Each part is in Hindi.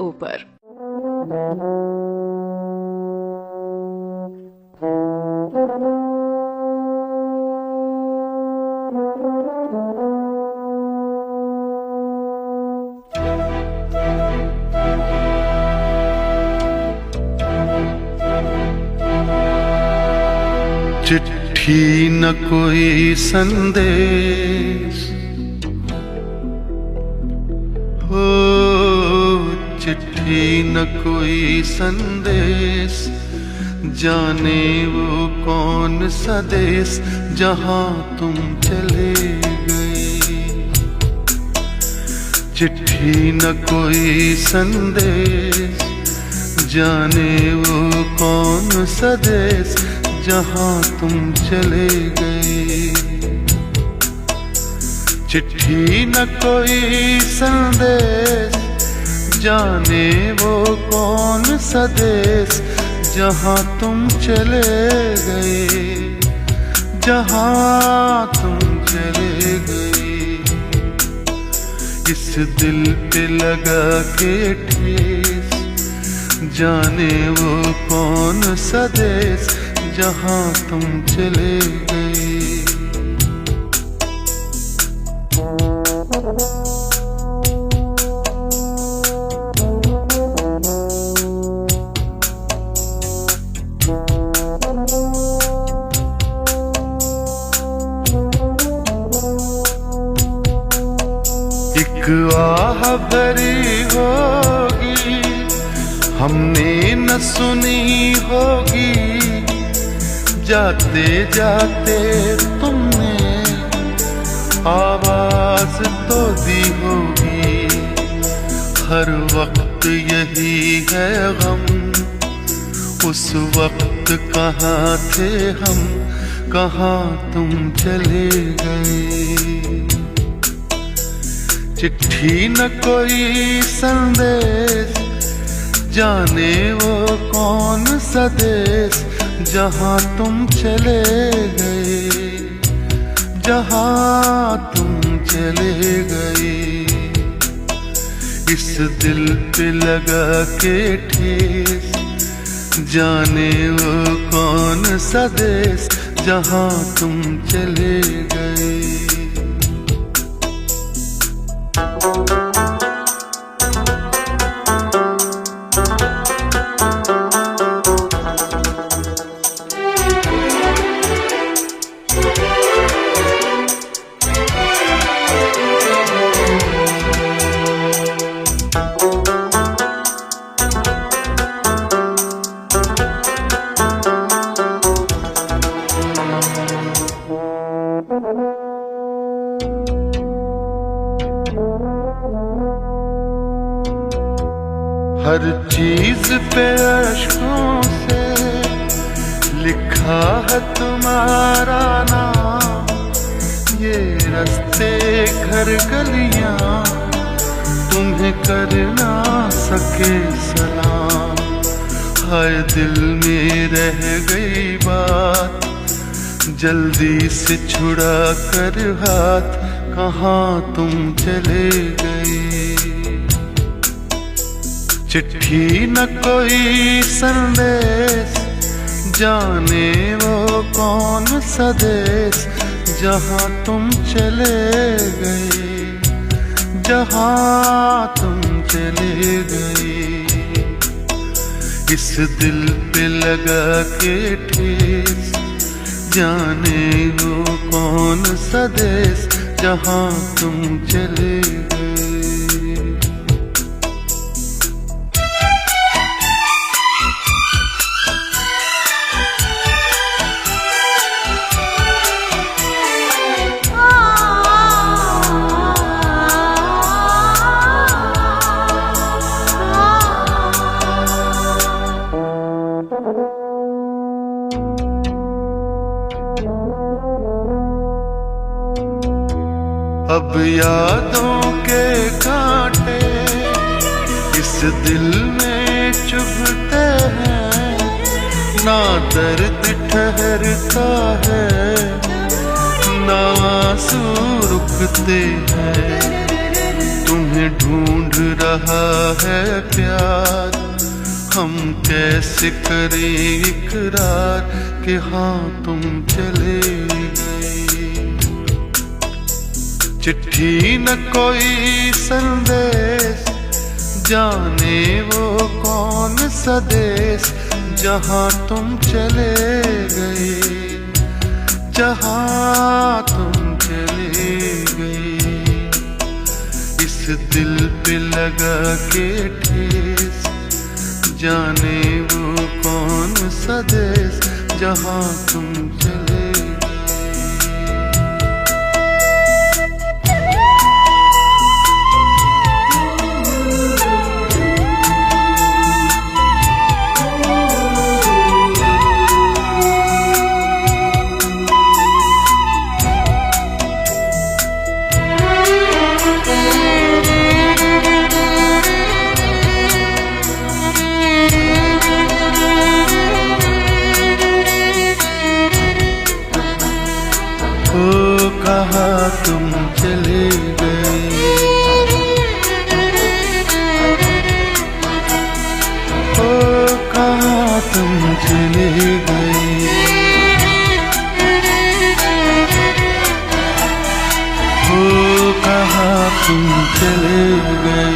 ऊपर। चिट्ठी न कोई संदेश हो, चिट्ठी न कोई संदेश, जाने वो कौन सा देश जहां तुम चले गए। चिट्ठी न कोई संदेश, जाने वो कौन सा देश जहां तुम चले गए। चिट्ठी न कोई संदेश, जाने वो कौन सा देश जहां तुम चले गए, जहां तुम चले गए। इस दिल पे लगा के ठेस, जाने वो कौन सा देश जहां तुम चले गए। एक आह भरी होगी, हमने न सुनी होगी, जाते जाते तुमने आवाज तो दी होगी। हर वक्त यही है गम, उस वक्त कहाँ थे हम, कहाँ तुम चले गए। चिट्ठी न कोई संदेश, जाने वो कौन सा देश जहां तुम चले गए, जहां तुम चले गए। इस दिल पे लगा के ठेस, जाने वो कौन सा देश जहां तुम चले गए। हर चीज पे अश्कों से लिखा है तुम्हारा नाम। ये रास्ते घर गलियां तुम्हें कर ना सके सलाम। हाय दिल में रह गई बात, जल्दी से छुड़ा कर हाथ, कहाँ तुम चले गए। चिट्ठी न कोई संदेश, जाने वो कौन सा देश जहां तुम चले गए, जहां तुम चले गए। इस दिल पे लगा के ठेस, जाने वो कौन सा देश जहां तुम चले गए। अब यादों के कांटे इस दिल में चुभते हैं, ना दर्द ठहरता है, ना आंसू रुकते हैं। तुम्हें ढूंढ रहा है प्यार, हम कैसे करें इकरार कि हाँ तुम चले गए। चिट्ठी न कोई संदेश, जाने वो कौन सा देश जहाँ तुम चले गए, जहाँ तुम चले गए। इस दिल पे लगा के ठेस, जाने वो कौन सा देश जहाँ तुम चले कहाँ तुम चले गए, ओ कहाँ तुम चले गए, ओ कहाँ तुम चले गए।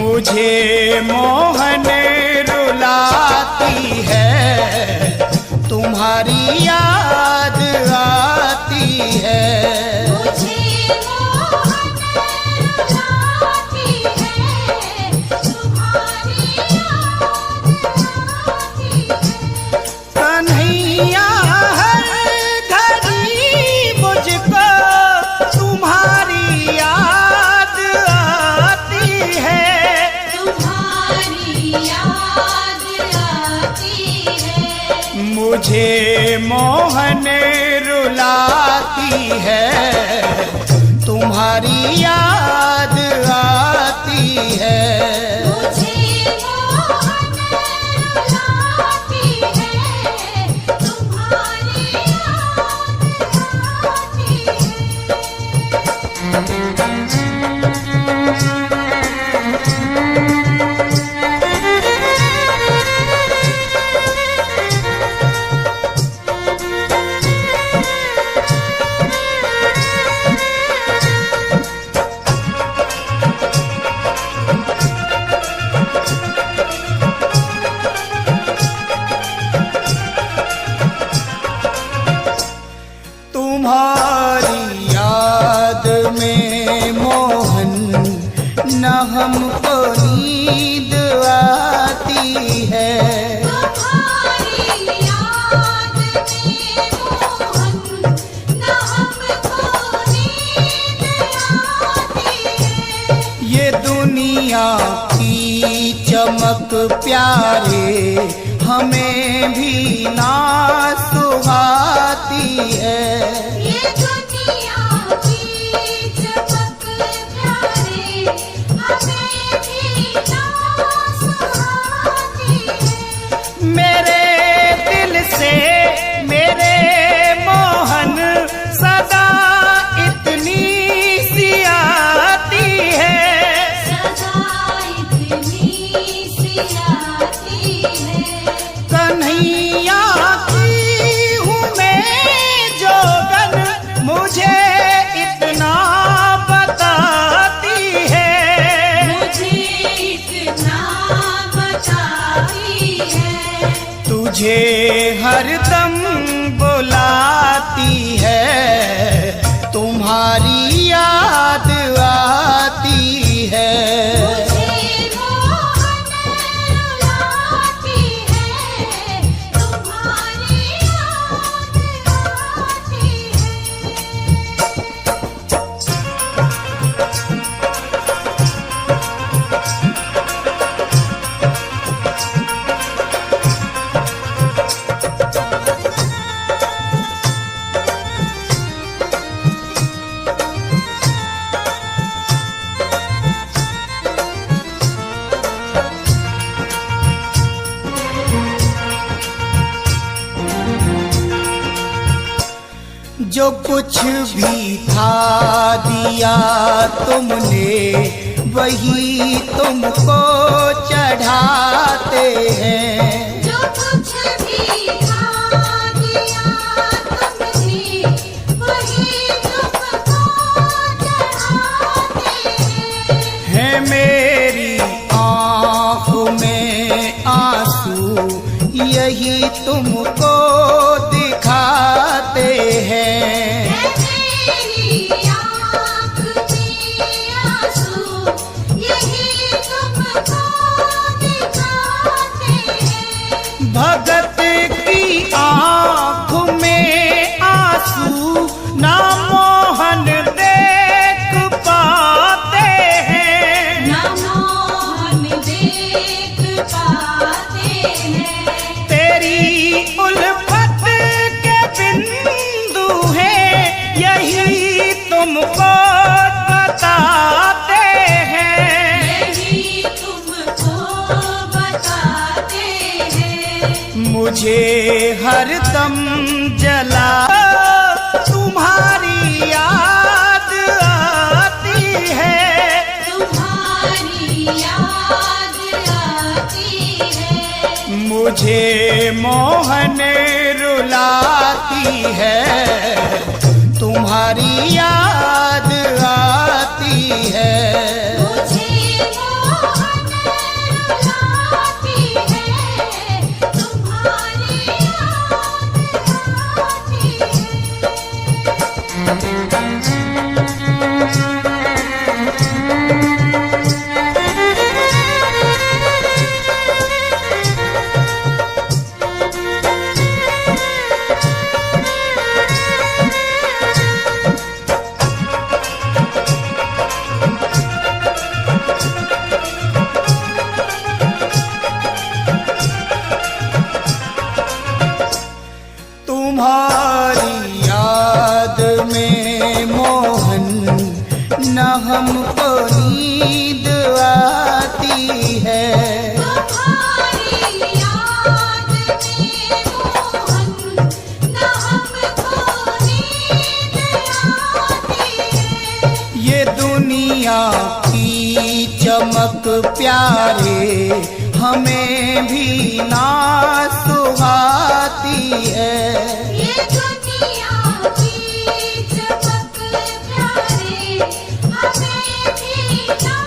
मुझे मोहन रुलाती है, तुम्हारी याद आती है। मुझे मोहन रुलाती है, तुम्हारी याद आती है। कन्हैया हर घड़ी मुझको तुम्हारी याद आती है, याद आती है। मुझे मोहन रुलाती है, तुम्हारी याद आती है। मुझे मोहन रुलाती है, तुम्हारी याद आती तुम्हारी याद में मोहन न हमको नींद आती है। तुम्हारी याद में मोहन न हमको नींद आती है। ये दुनिया दुनिया की चमक प्यारे हमें भी ना सुहाती है। ये दुनिया की चमक प्यारे हमें भी ना सुहाती है। मेरे दिल से मेरे मोहन सदा इतनी सी आती है। सदा इतनी सी आती है। कन्हैया की हूँ मैं जोगन मुझे इतना बताती है। मुझे इतना बताती है। तुझे हरदम बुलाती है, तुम्हारी याद आती है। मुझे मोहन रुलाती है, तुम्हारी याद आती है। जो कुछ भी था दिया तुमने वही तुमको चढ़ाते हैं। जो कुछ भी था दिया तुमने वही तुमको चढ़ाते हैं। है मेरी आँख में आंसू यही तुमको दिखाते हैं। मेरी आँख में आंसू यही तुमको दिखाते हैं। भगत की आँख में आंसू ना मोहन देख पाते हैं। ना मोहन देख पाते हैं। तेरी उल्फत के बिंदु हैं यही तुमको बताते हैं। यही तुमको बताते हैं। मुझे हरदम जला तुम्हारी याद आती है। तुम्हारी याद आती है। मुझे मोहन रुलाती है, तुम्हारी याद आती है। मुझे मोहन रुलाती है, तुम्हारी याद आती तुम्हारी याद में मोहन न हमको नींद आती है। तुम्हारी याद में मोहन न हमको नींद आती है। ये दुनिया की चमक प्यारे हमें भी ना सुहाती है। ये दुनिया की चमक प्यारे हमें भी ना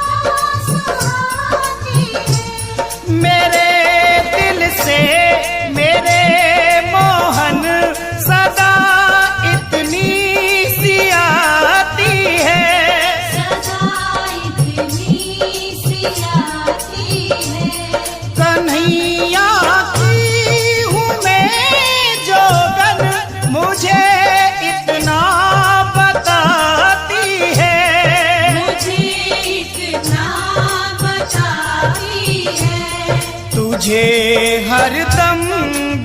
सुहाती है। मेरे दिल से मेरे मोहन सदा इतनी सी आती है। सदा इतनी सी आती है। कन्हैया की हूँ मैं जोगन मुझे हरदम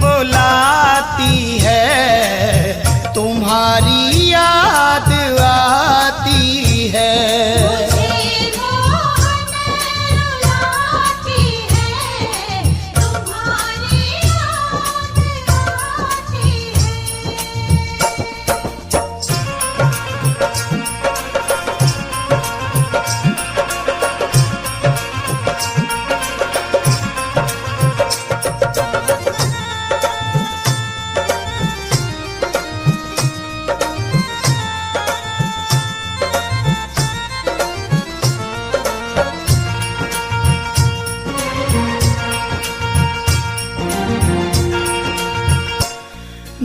बुलाती है, तुम्हारी याद आती है। मुझे मोहन रुलाती है, तुम्हारी याद आती है।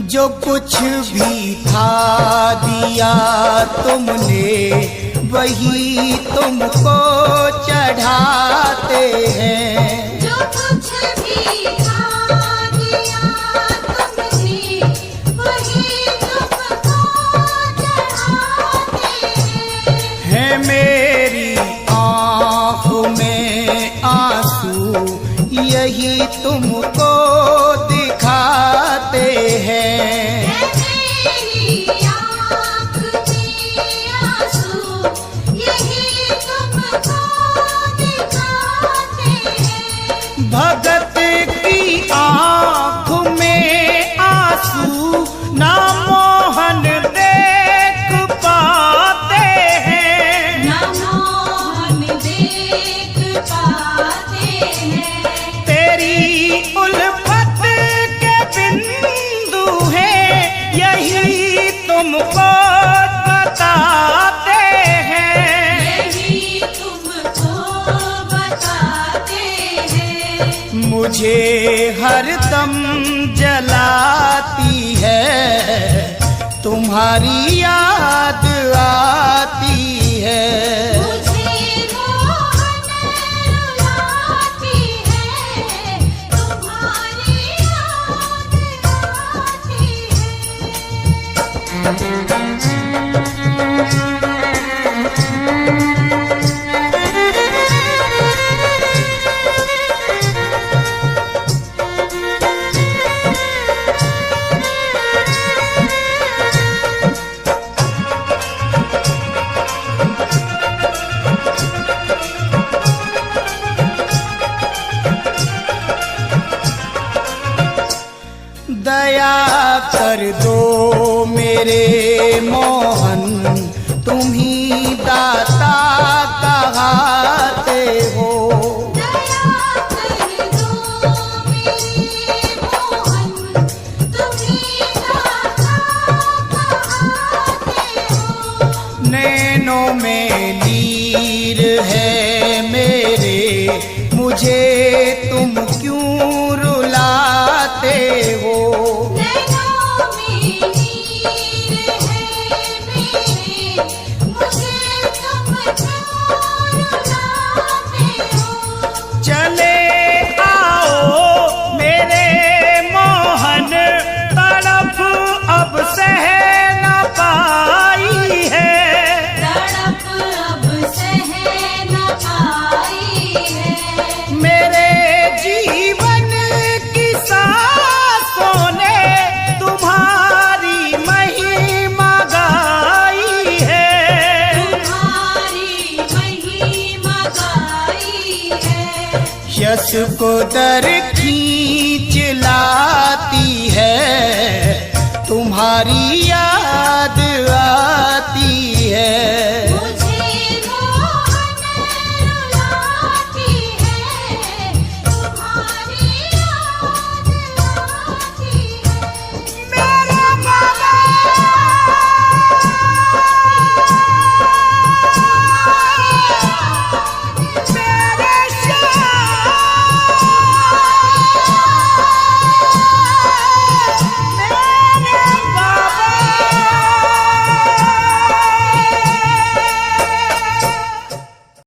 जो कुछ भी था दिया तुमने, वही तुमको चढ़ाते हैं। जो कुछ भी था दिया तुमने, वही तुमको चढ़ाते हैं। है मेरी आँखों में आंसू, यही तुमको दिखाते हैं। मेरी आँख में आंसू, यही तुमको दिखाते हैं। भगत की आँख में आंसू ना मोहन देख पाते हैं। ना मोहन देख पाते हैं। तेरी उल्फत के बिंदु हैं, यही तुमको बताते हैं। यही तुमको बताते हैं। मुझे हरदम जलाती है, तुम्हारी याद आती है। मुझे मोहन रुलाती है, तुम्हारी याद आती दया कर दो मेरे मोहन, तुम ही दाता कहाते हो। दया कर दो मेरे मोहन, तुम्हीं दाता कहाते हो। नैनों में नीर है मेरे, मुझे तुम क्यों रुलाते हो। नैनों में नीर है मेरे, मुझे तुम क्यों रुलाते हो। चले आओ मेरे मोहन, तड़प अब सह न पाई है। तड़प अब सह न पाई है। मेरे जीवन की सांसों ने तुम्हारी महिमा गाई है। तुम्हारी महिमा गाई है। यश को दर खींच लाती है, तुम्हारी याद आती